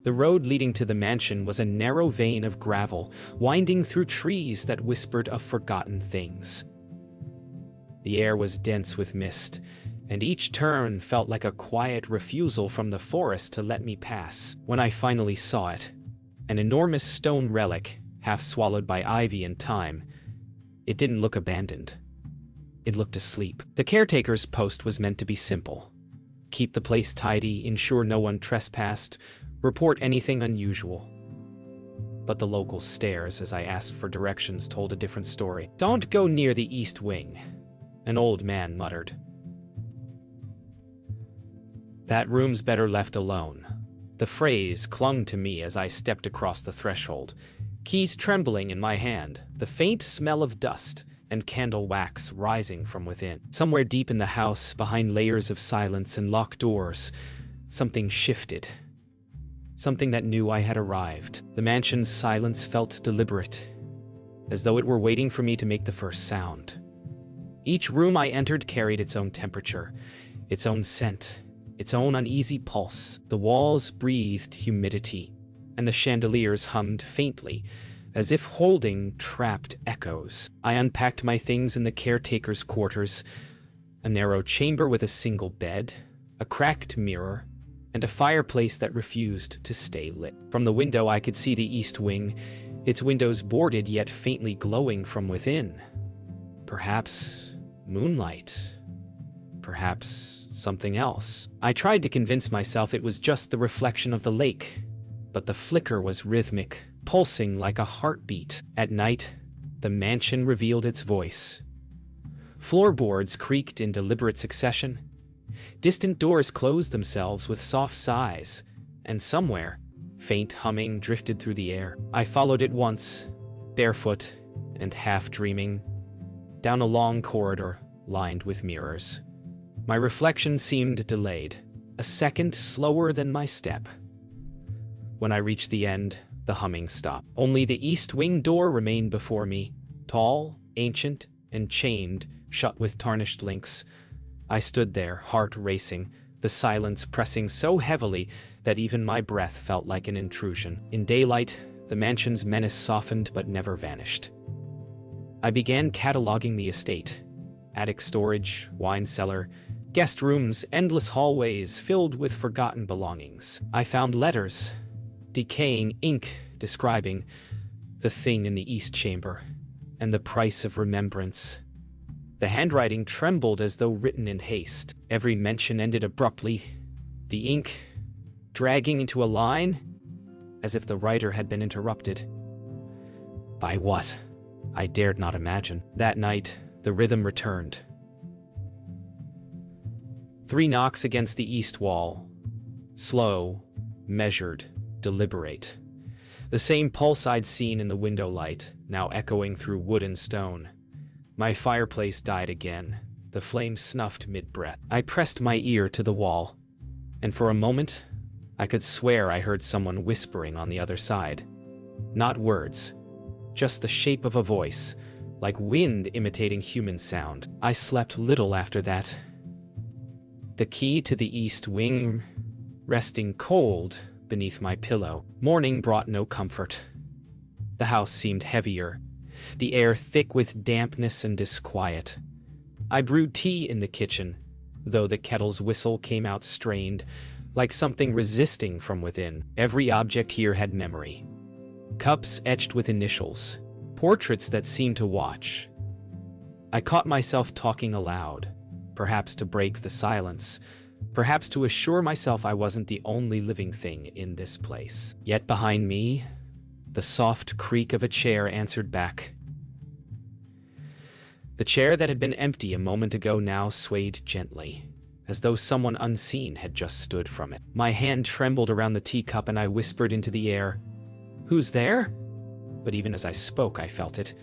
The road leading to the mansion was a narrow vein of gravel, winding through trees that whispered of forgotten things. The air was dense with mist, and each turn felt like a quiet refusal from the forest to let me pass. When I finally saw it, an enormous stone relic, half swallowed by ivy and time, it didn't look abandoned. It looked asleep. The caretaker's post was meant to be simple. Keep the place tidy, ensure no one trespassed, report anything unusual. But the local stares as I asked for directions told a different story. "Don't go near the east wing," an old man muttered. "That room's better left alone." The phrase clung to me as I stepped across the threshold, keys trembling in my hand, the faint smell of dust and candle wax rising from within. Somewhere deep in the house, behind layers of silence and locked doors, something shifted. Something that knew I had arrived. The mansion's silence felt deliberate, as though it were waiting for me to make the first sound. Each room I entered carried its own temperature, its own scent, its own uneasy pulse. The walls breathed humidity, and the chandeliers hummed faintly, as if holding trapped echoes. I unpacked my things in the caretaker's quarters, a narrow chamber with a single bed, a cracked mirror, and a fireplace that refused to stay lit. From the window I could see the east wing, its windows boarded yet faintly glowing from within. Perhaps moonlight. Perhaps something else. I tried to convince myself it was just the reflection of the lake, but the flicker was rhythmic, pulsing like a heartbeat. At night, the mansion revealed its voice. Floorboards creaked in deliberate succession. Distant doors closed themselves with soft sighs, and somewhere, faint humming drifted through the air. I followed it once, barefoot and half-dreaming, down a long corridor lined with mirrors. My reflection seemed delayed, a second slower than my step. When I reached the end, the humming stopped. Only the east wing door remained before me, tall, ancient, and chained, shut with tarnished links. I stood there, heart racing, the silence pressing so heavily that even my breath felt like an intrusion. In daylight, the mansion's menace softened but never vanished. I began cataloging the estate. Attic storage, wine cellar, guest rooms, endless hallways filled with forgotten belongings. I found letters, decaying ink describing the thing in the east chamber, and the price of remembrance. The handwriting trembled as though written in haste. Every mention ended abruptly, the ink dragging into a line, as if the writer had been interrupted. By what? I dared not imagine. That night, the rhythm returned. 3 knocks against the east wall. Slow, measured, deliberate. The same pulse I'd seen in the window light, now echoing through wood and stone. My fireplace died again, the flame snuffed mid-breath. I pressed my ear to the wall, and for a moment, I could swear I heard someone whispering on the other side. Not words, just the shape of a voice, like wind imitating human sound. I slept little after that. The key to the east wing resting cold beneath my pillow. Morning brought no comfort. The house seemed heavier, the air thick with dampness and disquiet. I brewed tea in the kitchen, though the kettle's whistle came out strained, like something resisting from within. Every object here had memory. Cups etched with initials, portraits that seemed to watch. I caught myself talking aloud, perhaps to break the silence, perhaps to assure myself I wasn't the only living thing in this place. Yet behind me, the soft creak of a chair answered back. The chair that had been empty a moment ago now swayed gently, as though someone unseen had just stood from it. My hand trembled around the teacup and I whispered into the air, "Who's there?" But even as I spoke, I felt it.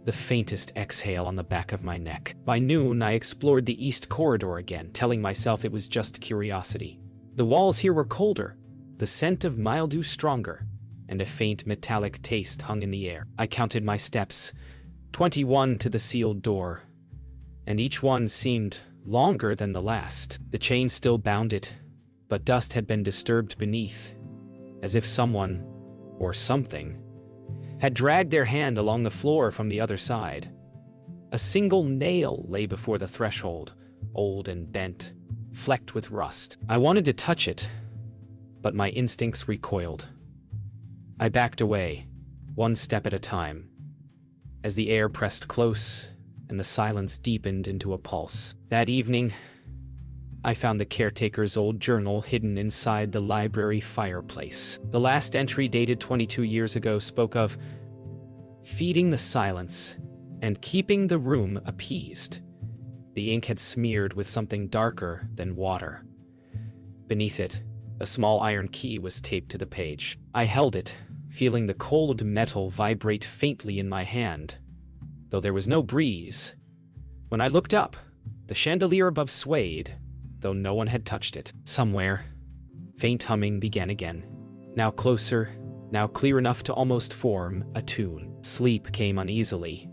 The faintest exhale on the back of my neck. By noon, I explored the east corridor again, telling myself it was just curiosity. The walls here were colder, the scent of mildew stronger, and a faint metallic taste hung in the air. I counted my steps, 21 to the sealed door, and each one seemed longer than the last. The chain still bound it, but dust had been disturbed beneath, as if someone, or something, had dragged their hand along the floor from the other side. A single nail lay before the threshold, old and bent, flecked with rust. I wanted to touch it, but my instincts recoiled. I backed away, one step at a time, as the air pressed close and the silence deepened into a pulse. That evening, I found the caretaker's old journal hidden inside the library fireplace. The last entry, dated 22 years ago, spoke of feeding the silence and keeping the room appeased. The ink had smeared with something darker than water. Beneath it, a small iron key was taped to the page. I held it, feeling the cold metal vibrate faintly in my hand, though there was no breeze. When I looked up, the chandelier above swayed, though no one had touched it. Somewhere, faint humming began again, now closer, now clear enough to almost form a tune. Sleep came uneasily.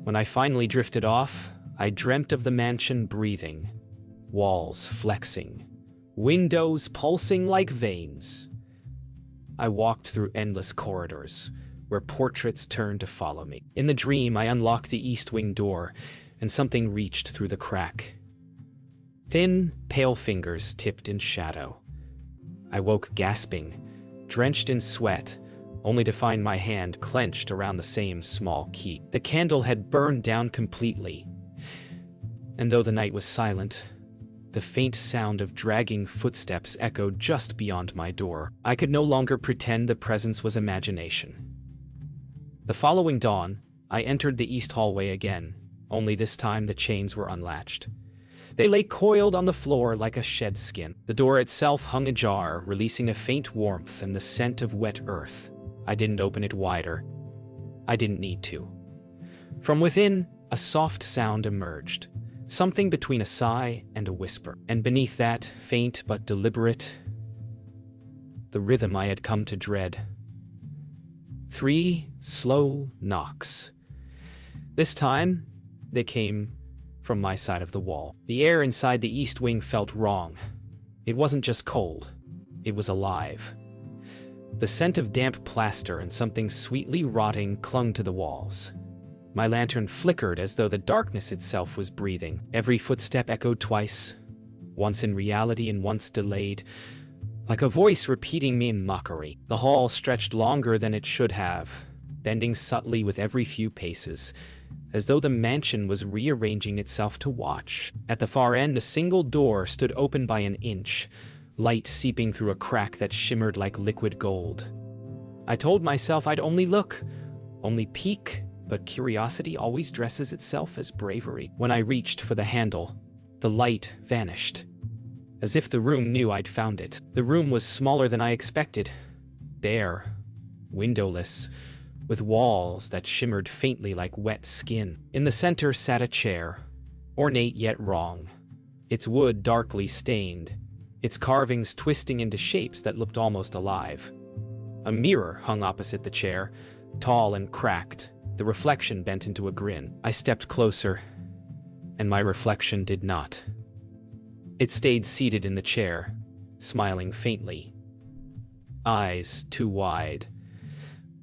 When I finally drifted off, I dreamt of the mansion breathing, walls flexing, windows pulsing like veins. I walked through endless corridors, where portraits turned to follow me. In the dream, I unlocked the east wing door, and something reached through the crack. Thin, pale fingers tipped in shadow. I woke gasping, drenched in sweat, only to find my hand clenched around the same small key. The candle had burned down completely, and though the night was silent, the faint sound of dragging footsteps echoed just beyond my door. I could no longer pretend the presence was imagination. The following dawn, I entered the east hallway again, only this time the chains were unlatched. They lay coiled on the floor like a shed skin. The door itself hung ajar, releasing a faint warmth and the scent of wet earth. I didn't open it wider. I didn't need to. From within, a soft sound emerged, something between a sigh and a whisper. And beneath that, faint but deliberate, the rhythm I had come to dread. 3 slow knocks. This time, they came from my side of the wall. The air inside the east wing felt wrong. It wasn't just cold, it was alive. The scent of damp plaster and something sweetly rotting clung to the walls. My lantern flickered as though the darkness itself was breathing. Every footstep echoed twice, once in reality and once delayed, like a voice repeating me in mockery. The hall stretched longer than it should have, bending subtly with every few paces, as though the mansion was rearranging itself to watch. At the far end, a single door stood open by an inch, light seeping through a crack that shimmered like liquid gold. I told myself I'd only look, only peek, but curiosity always dresses itself as bravery. When I reached for the handle, the light vanished, as if the room knew I'd found it. The room was smaller than I expected, bare, windowless, with walls that shimmered faintly like wet skin. In the center sat a chair, ornate yet wrong, its wood darkly stained, its carvings twisting into shapes that looked almost alive. A mirror hung opposite the chair, tall and cracked, the reflection bent into a grin. I stepped closer, and my reflection did not. It stayed seated in the chair, smiling faintly, eyes too wide.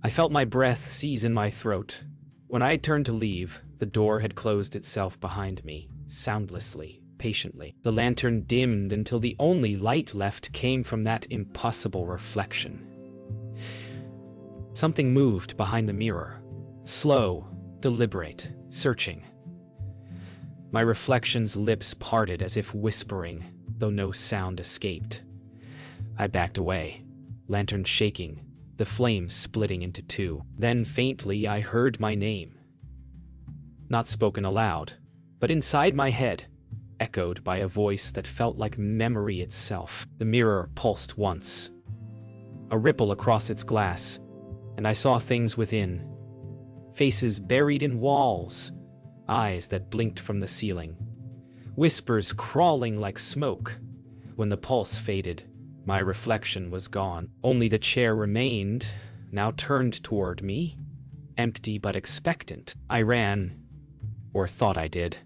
I felt my breath seize in my throat. When I turned to leave, the door had closed itself behind me, soundlessly, patiently. The lantern dimmed until the only light left came from that impossible reflection. Something moved behind the mirror, slow, deliberate, searching. My reflection's lips parted as if whispering, though no sound escaped. I backed away, lantern shaking, the flame splitting into 2. Then faintly I heard my name. Not spoken aloud, but inside my head, echoed by a voice that felt like memory itself. The mirror pulsed once, a ripple across its glass, and I saw things within. Faces buried in walls, eyes that blinked from the ceiling, whispers crawling like smoke. When the pulse faded, my reflection was gone. Only the chair remained, now turned toward me, empty but expectant. I ran, or thought I did.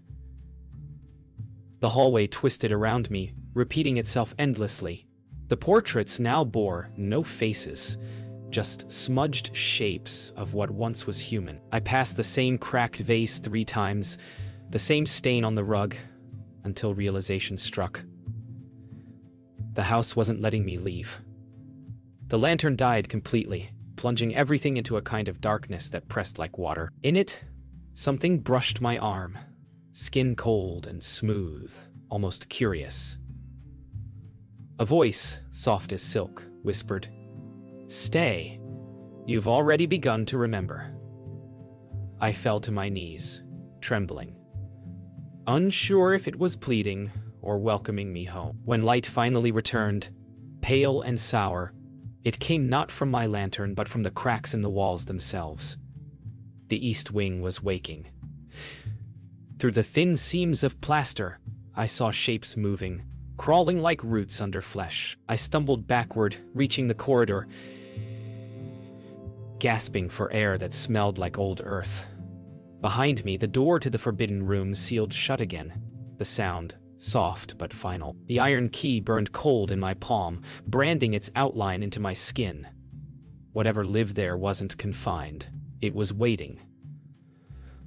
The hallway twisted around me, repeating itself endlessly. The portraits now bore no faces, just smudged shapes of what once was human. I passed the same cracked vase 3 times, the same stain on the rug, until realization struck. The house wasn't letting me leave. The lantern died completely, plunging everything into a kind of darkness that pressed like water. In it, something brushed my arm, skin cold and smooth, almost curious. A voice, soft as silk, whispered, "Stay. You've already begun to remember." I fell to my knees, trembling, unsure if it was pleading or welcoming me home. When light finally returned, pale and sour, it came not from my lantern but from the cracks in the walls themselves. The east wing was waking. Through the thin seams of plaster, I saw shapes moving, crawling like roots under flesh. I stumbled backward, reaching the corridor, gasping for air that smelled like old earth. Behind me, the door to the forbidden room sealed shut again, the sound soft but final. The iron key burned cold in my palm, branding its outline into my skin. Whatever lived there wasn't confined. It was waiting,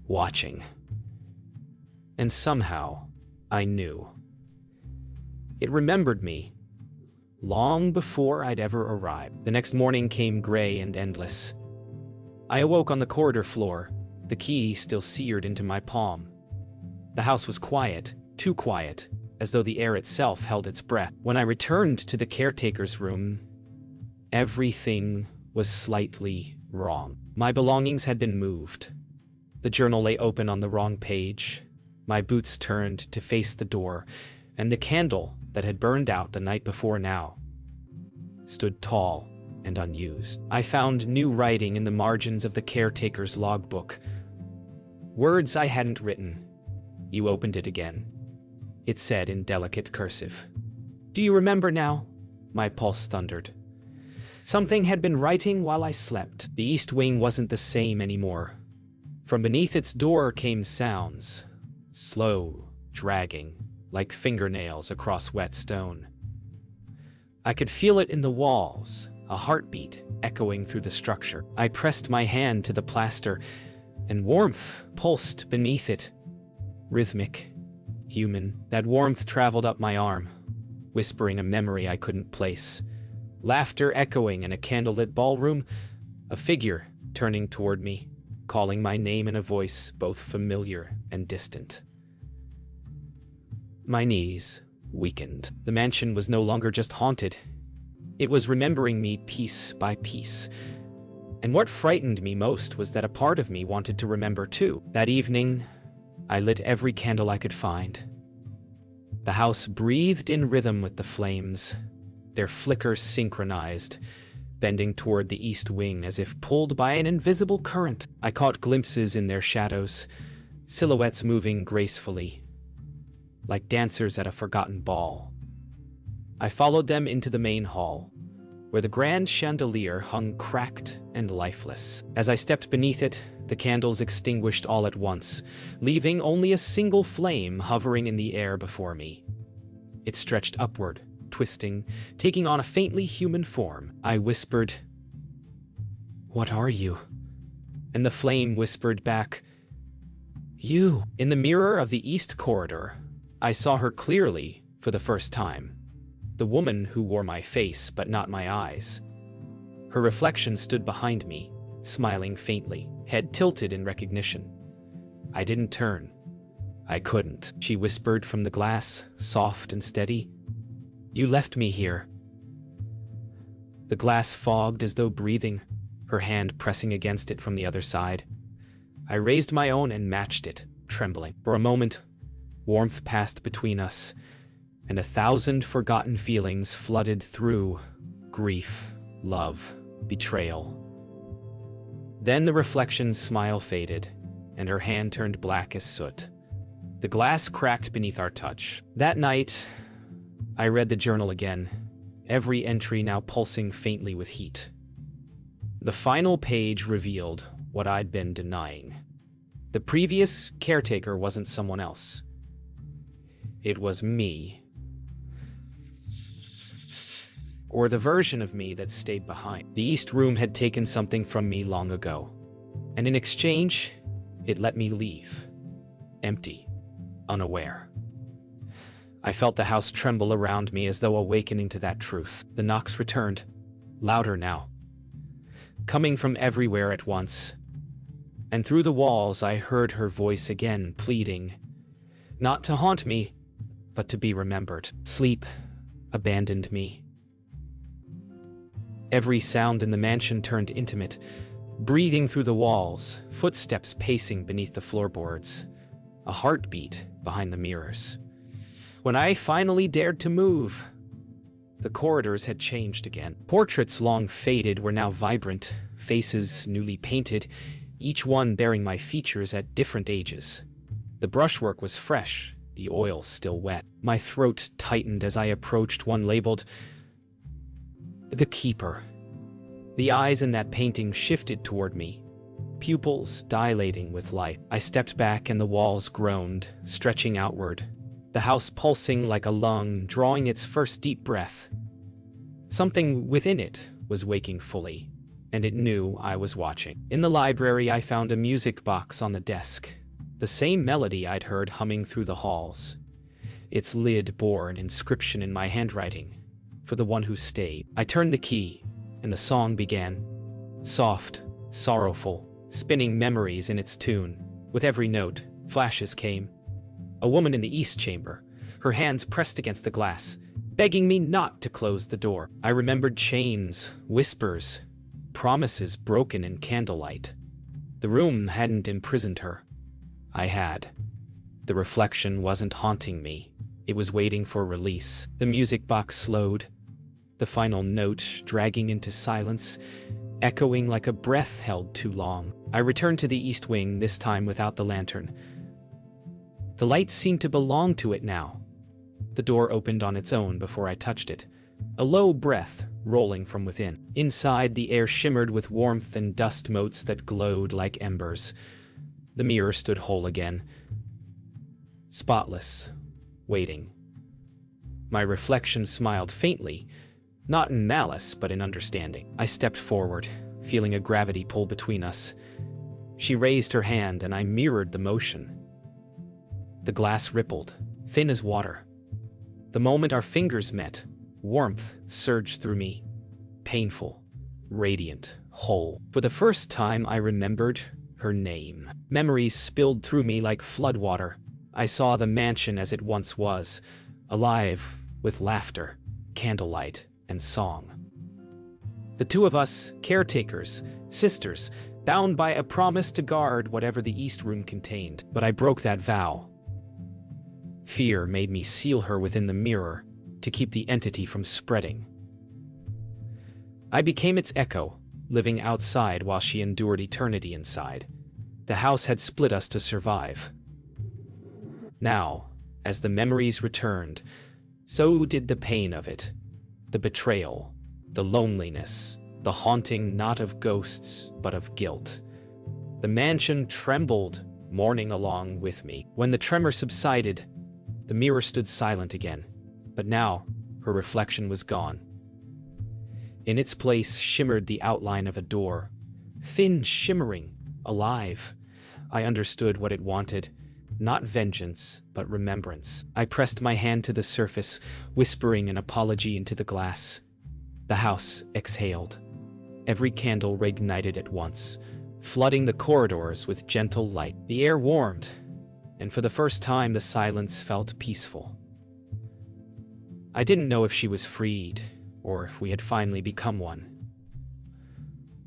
watching. And somehow, I knew. It remembered me, long before I'd ever arrived. The next morning came gray and endless. I awoke on the corridor floor, the key still seared into my palm. The house was quiet, too quiet, as though the air itself held its breath. When I returned to the caretaker's room, everything was slightly wrong. My belongings had been moved. The journal lay open on the wrong page. My boots turned to face the door, and the candle that had burned out the night before now stood tall and unused. I found new writing in the margins of the caretaker's logbook. Words I hadn't written. You opened it again. It said in delicate cursive. "Do you remember now?" My pulse thundered. Something had been writing while I slept. The east wing wasn't the same anymore. From beneath its door came sounds, slow, dragging, like fingernails across wet stone. I could feel it in the walls, a heartbeat echoing through the structure. I pressed my hand to the plaster, and warmth pulsed beneath it. Rhythmic, human. That warmth traveled up my arm, whispering a memory I couldn't place. Laughter echoing in a candlelit ballroom, a figure turning toward me, calling my name in a voice both familiar and distant. My knees weakened. The mansion was no longer just haunted. It was remembering me piece by piece. And what frightened me most was that a part of me wanted to remember too. That evening, I lit every candle I could find. The house breathed in rhythm with the flames, their flickers synchronized, bending toward the east wing as if pulled by an invisible current. I caught glimpses in their shadows, silhouettes moving gracefully, like dancers at a forgotten ball. I followed them into the main hall, where the grand chandelier hung cracked and lifeless. As I stepped beneath it, the candles extinguished all at once, leaving only a single flame hovering in the air before me. It stretched upward, twisting, taking on a faintly human form. I whispered, "What are you?" And the flame whispered back, "You." In the mirror of the east corridor, I saw her clearly for the first time. The woman who wore my face but not my eyes. Her reflection stood behind me, smiling faintly, head tilted in recognition. I didn't turn. I couldn't. She whispered from the glass, soft and steady, "You left me here." The glass fogged as though breathing, her hand pressing against it from the other side. I raised my own and matched it, trembling. For a moment, warmth passed between us, and 1,000 forgotten feelings flooded through: grief, love, betrayal. Then the reflection's smile faded, and her hand turned black as soot. The glass cracked beneath our touch. That night, I read the journal again, every entry now pulsing faintly with heat. The final page revealed what I'd been denying. The previous caretaker wasn't someone else. It was me. or the version of me that stayed behind. The East Room had taken something from me long ago, and in exchange, it let me leave. Empty, unaware. I felt the house tremble around me as though awakening to that truth. The knocks returned, louder now, coming from everywhere at once. And through the walls I heard her voice again, pleading, not to haunt me, but to be remembered. Sleep abandoned me. Every sound in the mansion turned intimate, breathing through the walls, footsteps pacing beneath the floorboards, a heartbeat behind the mirrors. When I finally dared to move, the corridors had changed again. Portraits long faded were now vibrant, faces newly painted, each one bearing my features at different ages. The brushwork was fresh, the oil still wet. My throat tightened as I approached one labeled The Keeper. The eyes in that painting shifted toward me, pupils dilating with light. I stepped back and the walls groaned, stretching outward, the house pulsing like a lung, drawing its first deep breath. Something within it was waking fully, and it knew I was watching. In the library, I found a music box on the desk, the same melody I'd heard humming through the halls. Its lid bore an inscription in my handwriting, for the one who stayed. I turned the key, and the song began, soft, sorrowful, spinning memories in its tune. With every note, flashes came. A woman in the east chamber, her hands pressed against the glass, begging me not to close the door. I remembered chains, whispers, promises broken in candlelight. The room hadn't imprisoned her. I had. The reflection wasn't haunting me. It was waiting for release. The music box slowed, the final note dragging into silence, echoing like a breath held too long. I returned to the east wing, this time without the lantern. The light seemed to belong to it now. The door opened on its own before I touched it, a low breath rolling from within. Inside, the air shimmered with warmth and dust motes that glowed like embers. The mirror stood whole again, spotless, waiting. My reflection smiled faintly, not in malice, but in understanding. I stepped forward, feeling a gravity pull between us. She raised her hand, and I mirrored the motion. The glass rippled, thin as water. The moment our fingers met, warmth surged through me, painful, radiant, whole. For the first time, I remembered her name. Memories spilled through me like floodwater. I saw the mansion as it once was, alive with laughter, candlelight, and song. The two of us, caretakers, sisters, bound by a promise to guard whatever the East Room contained. But I broke that vow. Fear made me seal her within the mirror to keep the entity from spreading. I became its echo, living outside while she endured eternity inside. The house had split us to survive. Now, as the memories returned, so did the pain of it, the betrayal, the loneliness, the haunting not of ghosts but of guilt. The mansion trembled, mourning along with me. When the tremor subsided, the mirror stood silent again, but now her reflection was gone. In its place shimmered the outline of a door, thin, shimmering, alive. I understood what it wanted, not vengeance, but remembrance. I pressed my hand to the surface, whispering an apology into the glass. The house exhaled. Every candle reignited at once, flooding the corridors with gentle light. The air warmed, and for the first time the silence felt peaceful. I didn't know if she was freed, or if we had finally become one.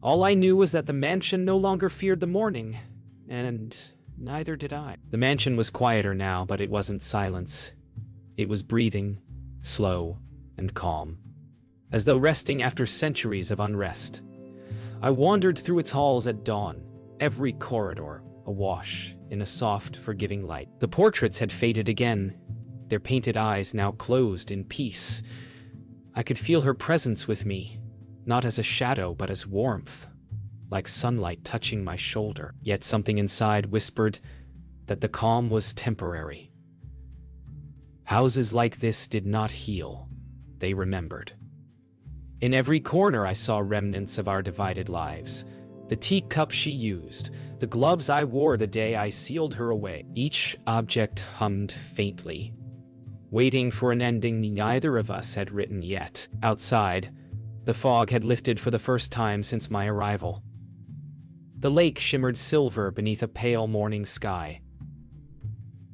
All I knew was that the mansion no longer feared the morning, and neither did I. The mansion was quieter now, but it wasn't silence. It was breathing, slow and calm, as though resting after centuries of unrest. I wandered through its halls at dawn, every corridor awash in a soft, forgiving light. The portraits had faded again, their painted eyes now closed in peace. I could feel her presence with me, not as a shadow but as warmth, like sunlight touching my shoulder. Yet something inside whispered that the calm was temporary. Houses like this did not heal, they remembered. In every corner I saw remnants of our divided lives. The teacup she used, the gloves I wore the day I sealed her away. Each object hummed faintly, waiting for an ending neither of us had written yet. Outside, the fog had lifted for the first time since my arrival. The lake shimmered silver beneath a pale morning sky.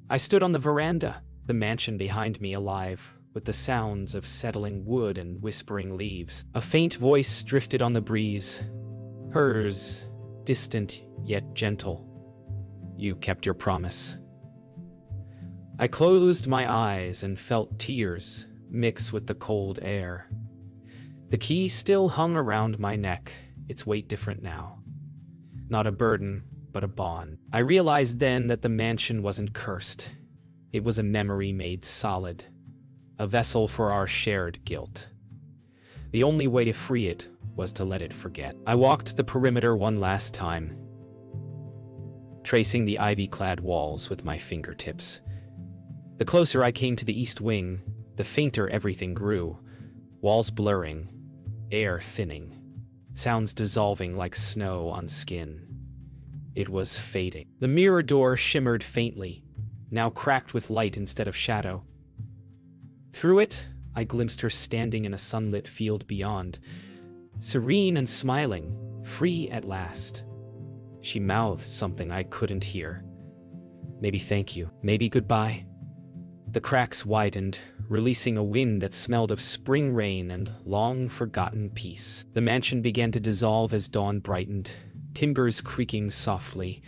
I stood on the veranda, the mansion behind me alive, with the sounds of settling wood and whispering leaves. A faint voice drifted on the breeze, hers, distant yet gentle. You kept your promise. I closed my eyes and felt tears mix with the cold air. The key still hung around my neck, its weight different now. Not a burden, but a bond. I realized then that the mansion wasn't cursed. It was a memory made solid, a vessel for our shared guilt. The only way to free it was to let it forget. I walked the perimeter one last time, tracing the ivy-clad walls with my fingertips. The closer I came to the east wing, the fainter everything grew, walls blurring, air thinning, sounds dissolving like snow on skin. It was fading. The mirror door shimmered faintly, now cracked with light instead of shadow. Through it, I glimpsed her standing in a sunlit field beyond, serene and smiling, free at last. She mouthed something I couldn't hear. Maybe thank you, maybe goodbye. The cracks widened, releasing a wind that smelled of spring rain and long-forgotten peace. The mansion began to dissolve as dawn brightened, timbers creaking softly,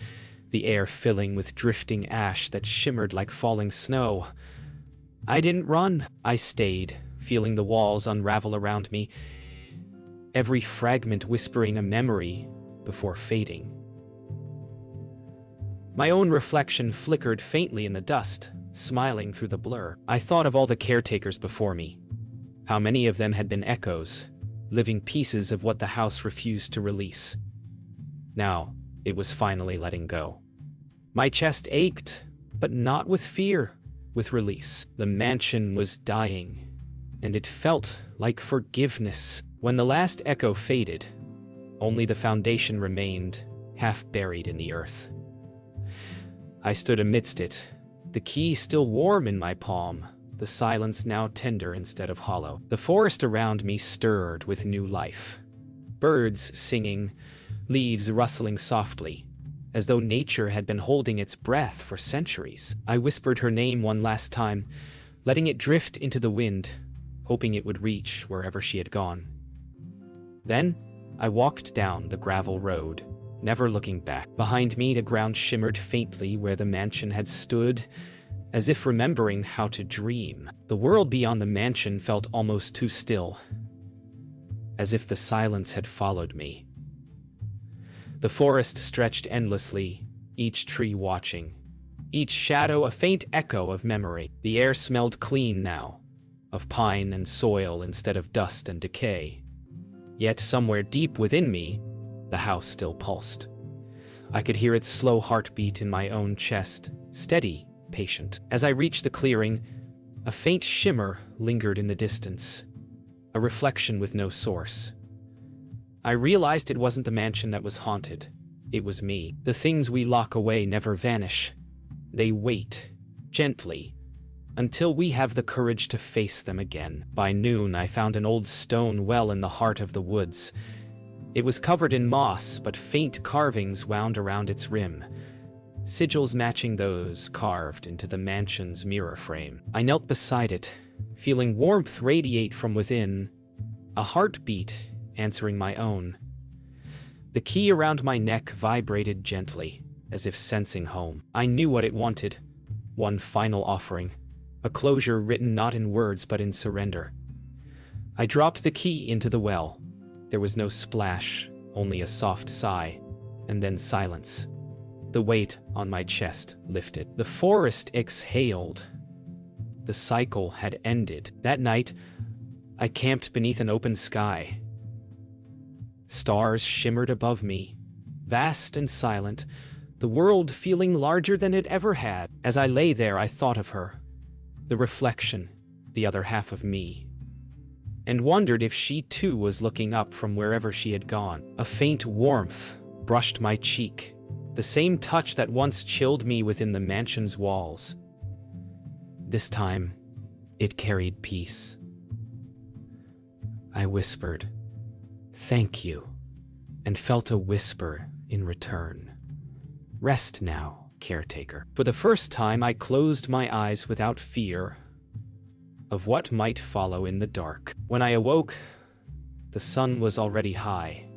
the air filling with drifting ash that shimmered like falling snow. I didn't run. I stayed, feeling the walls unravel around me, every fragment whispering a memory before fading. My own reflection flickered faintly in the dust, smiling through the blur. I thought of all the caretakers before me, how many of them had been echoes, living pieces of what the house refused to release. Now, it was finally letting go. My chest ached, but not with fear, with release. The mansion was dying, and it felt like forgiveness. When the last echo faded, only the foundation remained, half buried in the earth. I stood amidst it, the key still warm in my palm, the silence now tender instead of hollow. The forest around me stirred with new life. Birds singing, leaves rustling softly, as though nature had been holding its breath for centuries. I whispered her name one last time, letting it drift into the wind, hoping it would reach wherever she had gone. Then, I walked down the gravel road, never looking back. Behind me, the ground shimmered faintly where the mansion had stood, as if remembering how to dream. The world beyond the mansion felt almost too still, as if the silence had followed me. The forest stretched endlessly, each tree watching, each shadow a faint echo of memory. The air smelled clean now, of pine and soil instead of dust and decay. Yet somewhere deep within me, the house still pulsed. I could hear its slow heartbeat in my own chest, steady, patient. As I reached the clearing, a faint shimmer lingered in the distance, a reflection with no source. I realized it wasn't the mansion that was haunted. It was me. The things we lock away never vanish. They wait, gently, until we have the courage to face them again. By noon, I found an old stone well in the heart of the woods. It was covered in moss, but faint carvings wound around its rim, sigils matching those carved into the mansion's mirror frame. I knelt beside it, feeling warmth radiate from within, a heartbeat answering my own. The key around my neck vibrated gently, as if sensing home. I knew what it wanted, one final offering, a closure written not in words but in surrender. I dropped the key into the well. There was no splash, only a soft sigh, and then silence. The weight on my chest lifted. The forest exhaled. The cycle had ended. That night, I camped beneath an open sky. Stars shimmered above me, vast and silent, the world feeling larger than it ever had. As I lay there, I thought of her, the reflection, the other half of me. and wondered if she too was looking up from wherever she had gone. A faint warmth brushed my cheek, the same touch that once chilled me within the mansion's walls. This time, it carried peace. I whispered, "Thank you," and felt a whisper in return. "Rest now, caretaker." For the first time, I closed my eyes without fear of what might follow in the dark. When I awoke, the sun was already high,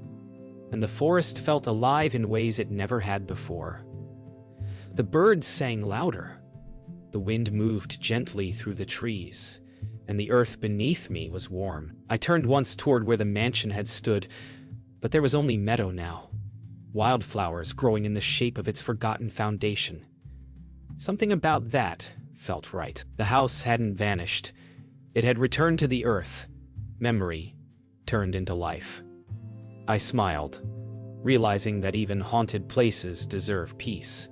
and the forest felt alive in ways it never had before. The birds sang louder, the wind moved gently through the trees, and the earth beneath me was warm. I turned once toward where the mansion had stood, but there was only meadow now, wildflowers growing in the shape of its forgotten foundation. Something about that felt right. The house hadn't vanished. It had returned to the earth. Memory turned into life. I smiled, realizing that even haunted places deserve peace.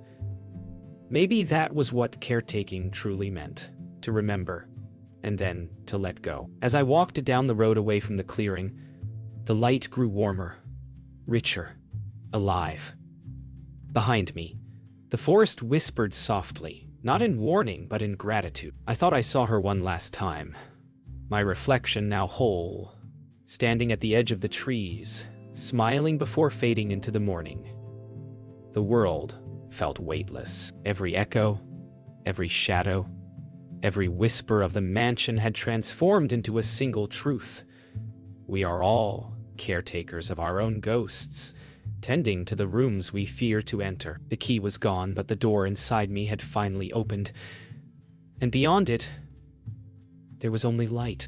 Maybe that was what caretaking truly meant, to remember, and then to let go. As I walked down the road away from the clearing, the light grew warmer, richer, alive. Behind me, the forest whispered softly, not in warning but in gratitude. I thought I saw her one last time, my reflection now whole, standing at the edge of the trees, smiling before fading into the morning. The world felt weightless. Every echo, every shadow, every whisper of the mansion had transformed into a single truth. We are all caretakers of our own ghosts, tending to the rooms we fear to enter. The key was gone, but the door inside me had finally opened, and beyond it, there was only light.